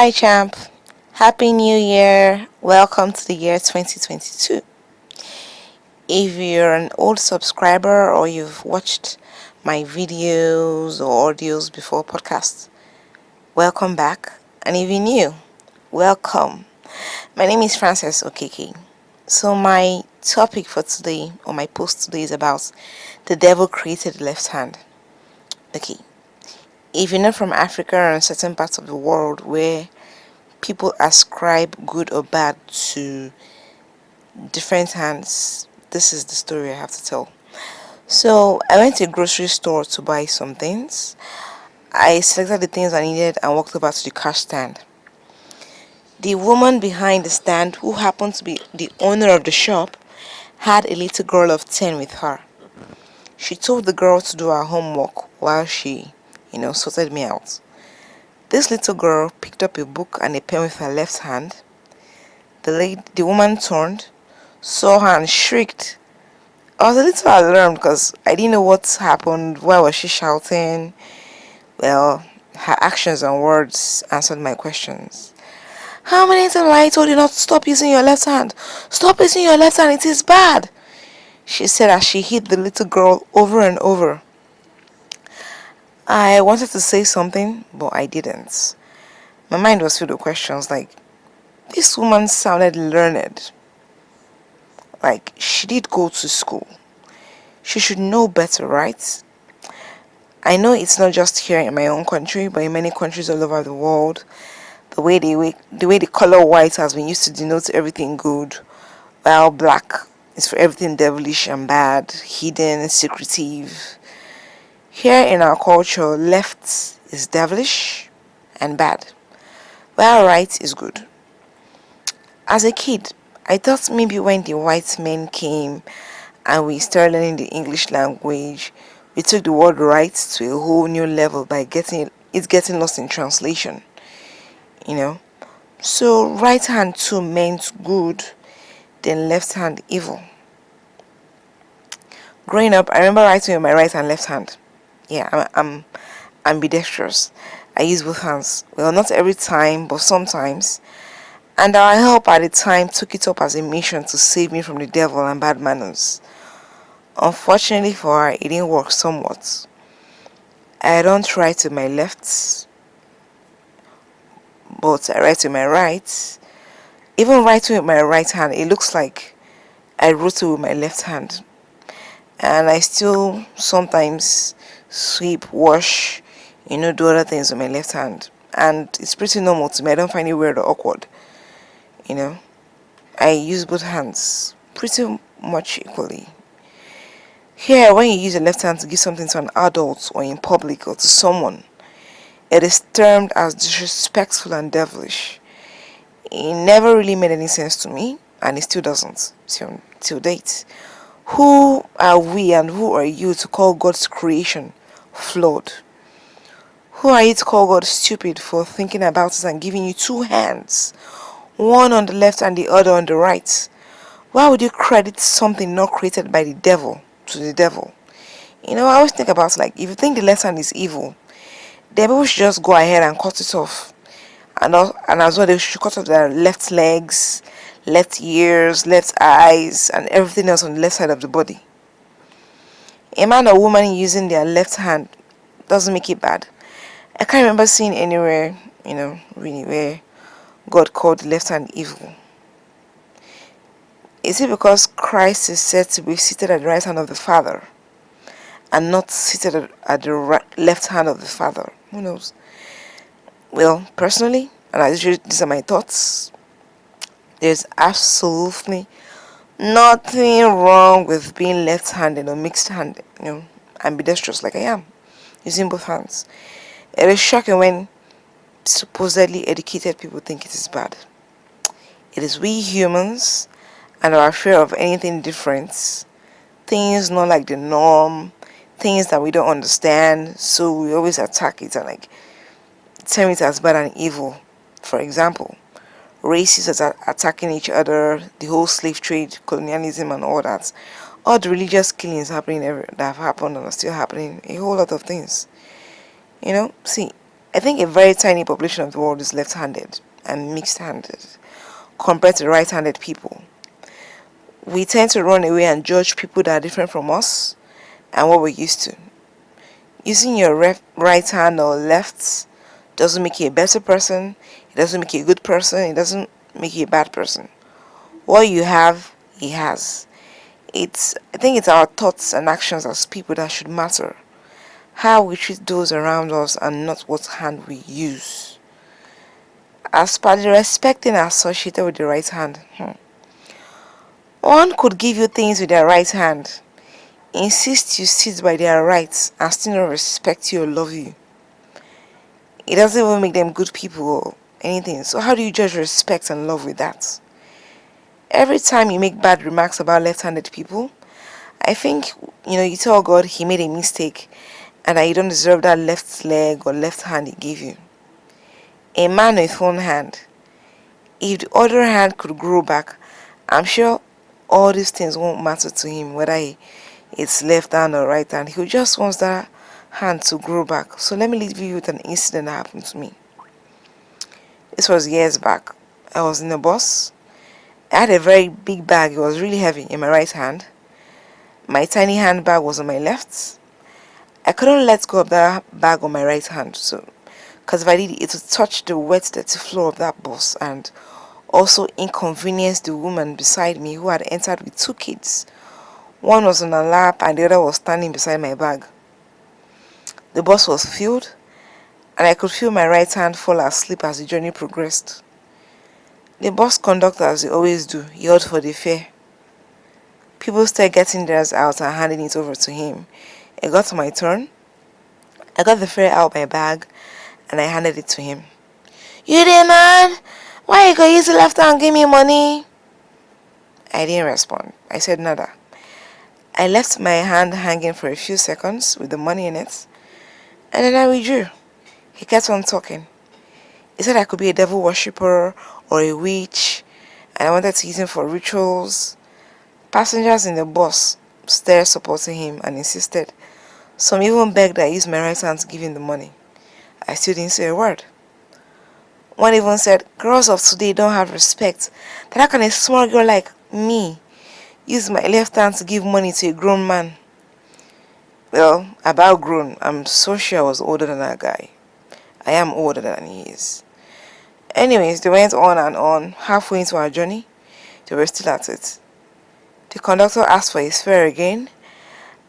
Hi, champ. Happy New Year. Welcome to the year 2022. If you're an old subscriber or you've watched my videos or audios before podcasts, welcome back. And if you're new, welcome. My name is Frances Okeke. So my topic for today, or my post today, is about the devil created the left hand. Okay. If you're not from Africa or in certain parts of the world where people ascribe good or bad to different hands, this is the story I have to tell. So I went to a grocery store to buy some things. I selected the things I needed and walked over to the cash stand. The woman behind the stand, who happened to be the owner of the shop, had a little girl of 10 with her. She told the girl to do her homework while she, sorted me out. This little girl picked up a book and a pen with her left hand. The woman turned, saw her and shrieked. I was a little alarmed because I didn't know what happened. Why was she shouting? Well, her actions and words answered my questions. How many times have I told you not to stop using your left hand? Stop using your left hand, it is bad, she said as she hit the little girl over and over. I wanted to say something, but I didn't. My mind was filled with questions like, this woman sounded learned. Like, she did go to school. She should know better, right? I know it's not just here in my own country, but in many countries all over the world, the way the color white has been used to denote everything good, while black is for everything devilish and bad, hidden, secretive. Here in our culture, left is devilish and bad, while right is good. As a kid, I thought maybe when the white men came and we started learning the English language, we took the word right to a whole new level by getting lost in translation, you know. So right hand too meant good, then left hand evil. Growing up, I remember writing with my right and left hand. Yeah, I'm ambidextrous. I use both hands. Well, not every time, but sometimes. And our help at the time took it up as a mission to save me from the devil and bad manners. Unfortunately for her, it didn't work somewhat. I don't write with my left, but I write with my right. Even writing with my right hand, it looks like I wrote it with my left hand. And I still sometimes sweep, wash, do other things with my left hand. And it's pretty normal to me. I don't find it weird or awkward. I use both hands pretty much equally. Here, when you use your left hand to give something to an adult or in public or to someone, it is termed as disrespectful and devilish. It never really made any sense to me, and it still doesn't till date. Who are we and who are you to call God's creation flawed? Who are you to call God stupid for thinking about it and giving you two hands, one on the left and the other on the right? Why would you credit something not created by the devil to the devil? I always think about, like, if you think the left hand is evil, then people should just go ahead and cut it off. And as well, they should cut off their left legs, left ears, left eyes, and everything else on the left side of the body. A man or woman using their left hand doesn't make it bad. I can't remember seeing anywhere, really, where God called the left hand evil. Is it because Christ is said to be seated at the right hand of the Father and not seated at the left hand of the Father? Who knows? Well, personally, and these are my thoughts, there's absolutely nothing wrong with being left-handed or mixed-handed, ambidextrous like I am, using both hands. It is shocking when supposedly educated people think it is bad. It is we humans and our fear of anything different, things not like the norm, things that we don't understand, so we always attack it and term it as bad and evil. For example, races are attacking each other, the whole slave trade, colonialism and all that. All the religious killings happening that have happened and are still happening, a whole lot of things. See, I think a very tiny population of the world is left-handed and mixed-handed compared to right-handed people. We tend to run away and judge people that are different from us and what we're used to. Using your right hand or left doesn't make you a better person, it doesn't make you a good person, it doesn't make you a bad person. What you have, he has. I think it's our thoughts and actions as people that should matter. How we treat those around us and not what hand we use. As per the respecting associated with the right hand, one could give you things with their right hand, insist you sit by their rights and still not respect you or love you. It doesn't even make them good people or anything. So how do you judge respect and love with that? Every time you make bad remarks about left-handed people, I think, you tell God he made a mistake and that you don't deserve that left leg or left hand he gave you. A man with one hand, if the other hand could grow back, I'm sure all these things won't matter to him, whether it's left hand or right hand. He just wants that hand to grow back. So let me leave you with an incident that happened to me. This was years back. I was in a bus. I had a very big bag. It was really heavy in my right hand. My tiny handbag was on my left. I couldn't let go of that bag on my right hand, so because if I did, it would touch the wet, dirty floor of that bus and also inconvenience the woman beside me who had entered with two kids. One was on her lap and the other was standing beside my bag. The bus was filled and I could feel my right hand fall asleep as the journey progressed. The bus conductor, as they always do, yelled for the fare. People started getting theirs out and handing it over to him. It got to my turn. I got the fare out of my bag and I handed it to him. "You there, man? Why you go use the left hand and give me money?" I didn't respond. I said nada. I left my hand hanging for a few seconds with the money in it, and then I withdrew. He kept on talking. He said I could be a devil worshipper or a witch, and I wanted to use him for rituals. Passengers in the bus stared supporting him and insisted. Some even begged I use my right hand to give him the money. I still didn't say a word. One even said, "Girls of today don't have respect. That how can a small girl like me use my left hand to give money to a grown man?" Well, about grown, I'm so sure I was older than that guy. I am older than he is. Anyways, they went on and on. Halfway into our journey, they were still at it. The conductor asked for his fare again,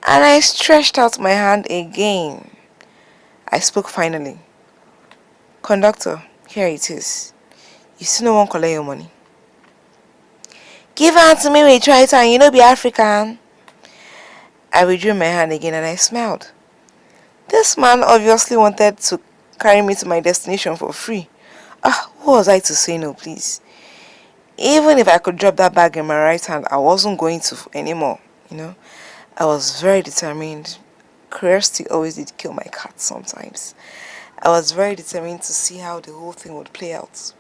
and I stretched out my hand again. I spoke finally. "Conductor, here it is. You still no one collect your money." "Give hand to me with try it and you know be African." I withdrew my hand again and I smiled. This man obviously wanted to carry me to my destination for free. What was I to say no, please? Even if I could drop that bag in my right hand, I wasn't going to anymore, I was very determined. Curiosity always did kill my cat sometimes. I was very determined to see how the whole thing would play out.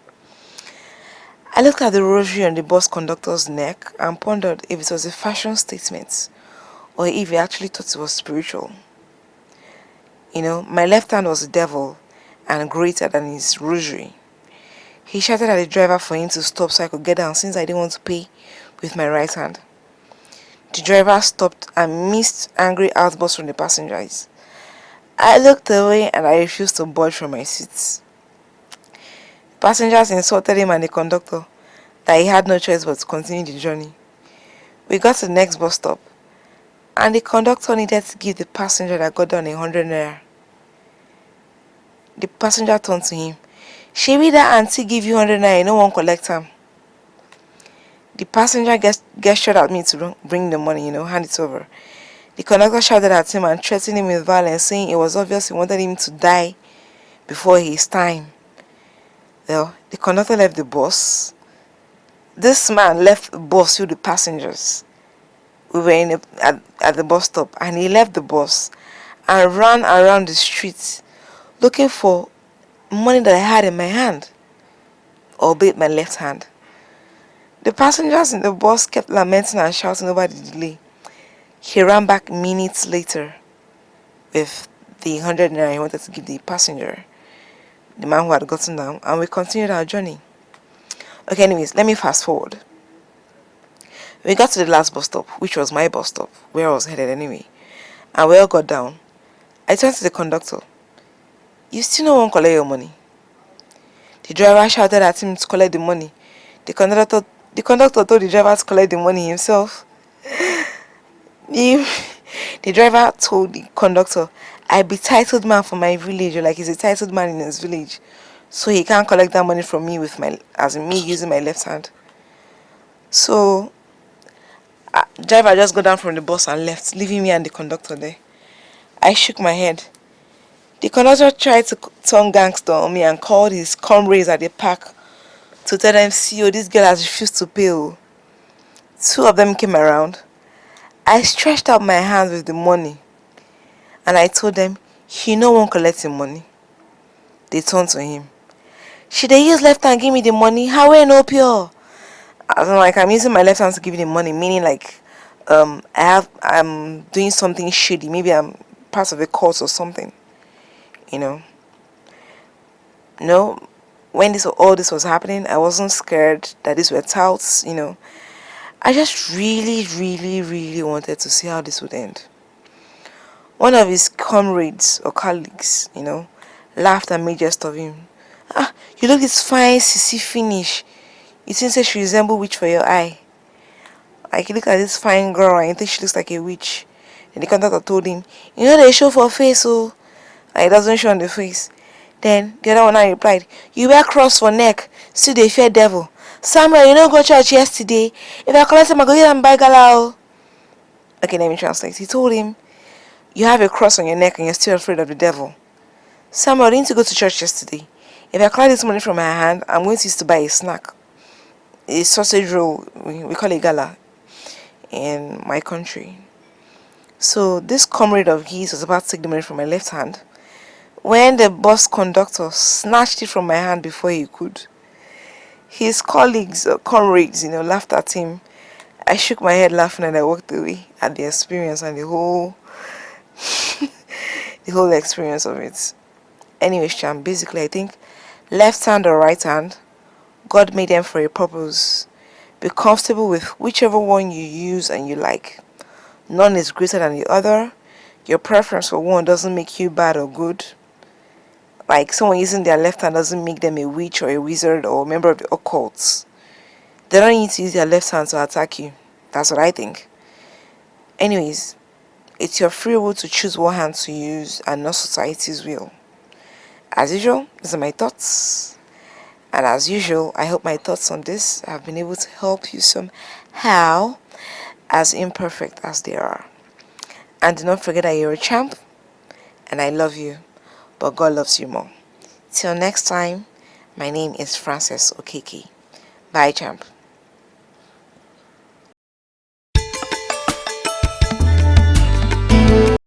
I looked at the rosary on the bus conductor's neck and pondered if it was a fashion statement or if he actually thought it was spiritual. My left hand was the devil and greater than his rosary. He shouted at the driver for him to stop so I could get down since I didn't want to pay with my right hand. The driver stopped and missed angry outbursts from the passengers. I looked away and I refused to budge from my seat. Passengers insulted him and the conductor that he had no choice but to continue the journey. We got to the next bus stop and the conductor needed to give the passenger that got down 100 naira. The passenger turned to him. "Shebi that auntie give you 100 naira, no one collect am." The passenger gestured at me to bring the money, hand it over. The conductor shouted at him and threatened him with violence, saying it was obvious he wanted him to die before his time. Well, the conductor left the bus. This man left the bus with the passengers. We were at the bus stop and he left the bus and ran around the streets looking for money that I had in my hand, albeit my left hand. The passengers in the bus kept lamenting and shouting over the delay. He ran back minutes later with the 100 naira he wanted to give the passenger. the man who had gotten down, and we continued our journey. Okay, anyways, let me fast forward. We got to the last bus stop, which was my bus stop, where I was headed anyway. And we all got down. I turned to the conductor. You still no one collect your money? The driver shouted at him to collect the money. The conductor told the driver to collect the money himself. The, the driver told the conductor, I be titled man for my village, or like he's a titled man in his village. So he can't collect that money from me with my, as in me using my left hand. So, driver just got down from the bus and left, leaving me and the conductor there. I shook my head. The conductor tried to turn gangster on me and called his comrades at the park to tell them, see, oh, this girl has refused to pay. Oh. Two of them came around. I stretched out my hands with the money and I told them, he no one collecting money. They turned to him. Should they use left hand give me the money? How will I know pure? As in, like, I'm using my left hand to give you the money, meaning like I'm doing something shady. Maybe I'm part of a cult or something. You know. No, when all this was happening, I wasn't scared that these were touts, you know. I just really, really, really wanted to see how this would end. One of his comrades or colleagues, you know, laughed and made jest of him. Ah, you look this fine sissy finish. You think she resemble witch for your eye? Like, you look at this fine girl and you think she looks like a witch. And the conductor told him, you know they show for face, oh. And it doesn't show on the face. Then the other one I replied, you wear cross for neck, still they fear devil. Samuel, you don't go church yesterday. If I collect him, I go get and buy gala. Okay, let me translate. He told him, you have a cross on your neck and you're still afraid of the devil. Samuel, I didn't go to church yesterday. If I collect this money from my hand, I'm going to use to buy a snack. A sausage roll, we call it gala in my country. So this comrade of his was about to take the money from my left hand when the bus conductor snatched it from my hand before he could. His colleagues or comrades, you know, laughed at him. I shook my head laughing and I walked away at the experience and the whole the whole experience of it. Anyways, Cham, basically I think left hand or right hand, God made them for a purpose. Be comfortable with whichever one you use and you like. None is greater than the other. Your preference for one doesn't make you bad or good. Like, someone using their left hand doesn't make them a witch or a wizard or a member of the occult. They don't need to use their left hand to attack you. That's what I think. Anyways, it's your free will to choose what hand to use and not society's will. As usual, these are my thoughts. And as usual, I hope my thoughts on this have been able to help you somehow, as imperfect as they are. And do not forget that you're a champ, and I love you, but God loves you more. Till next time, my name is Frances Okeke. Bye, champ.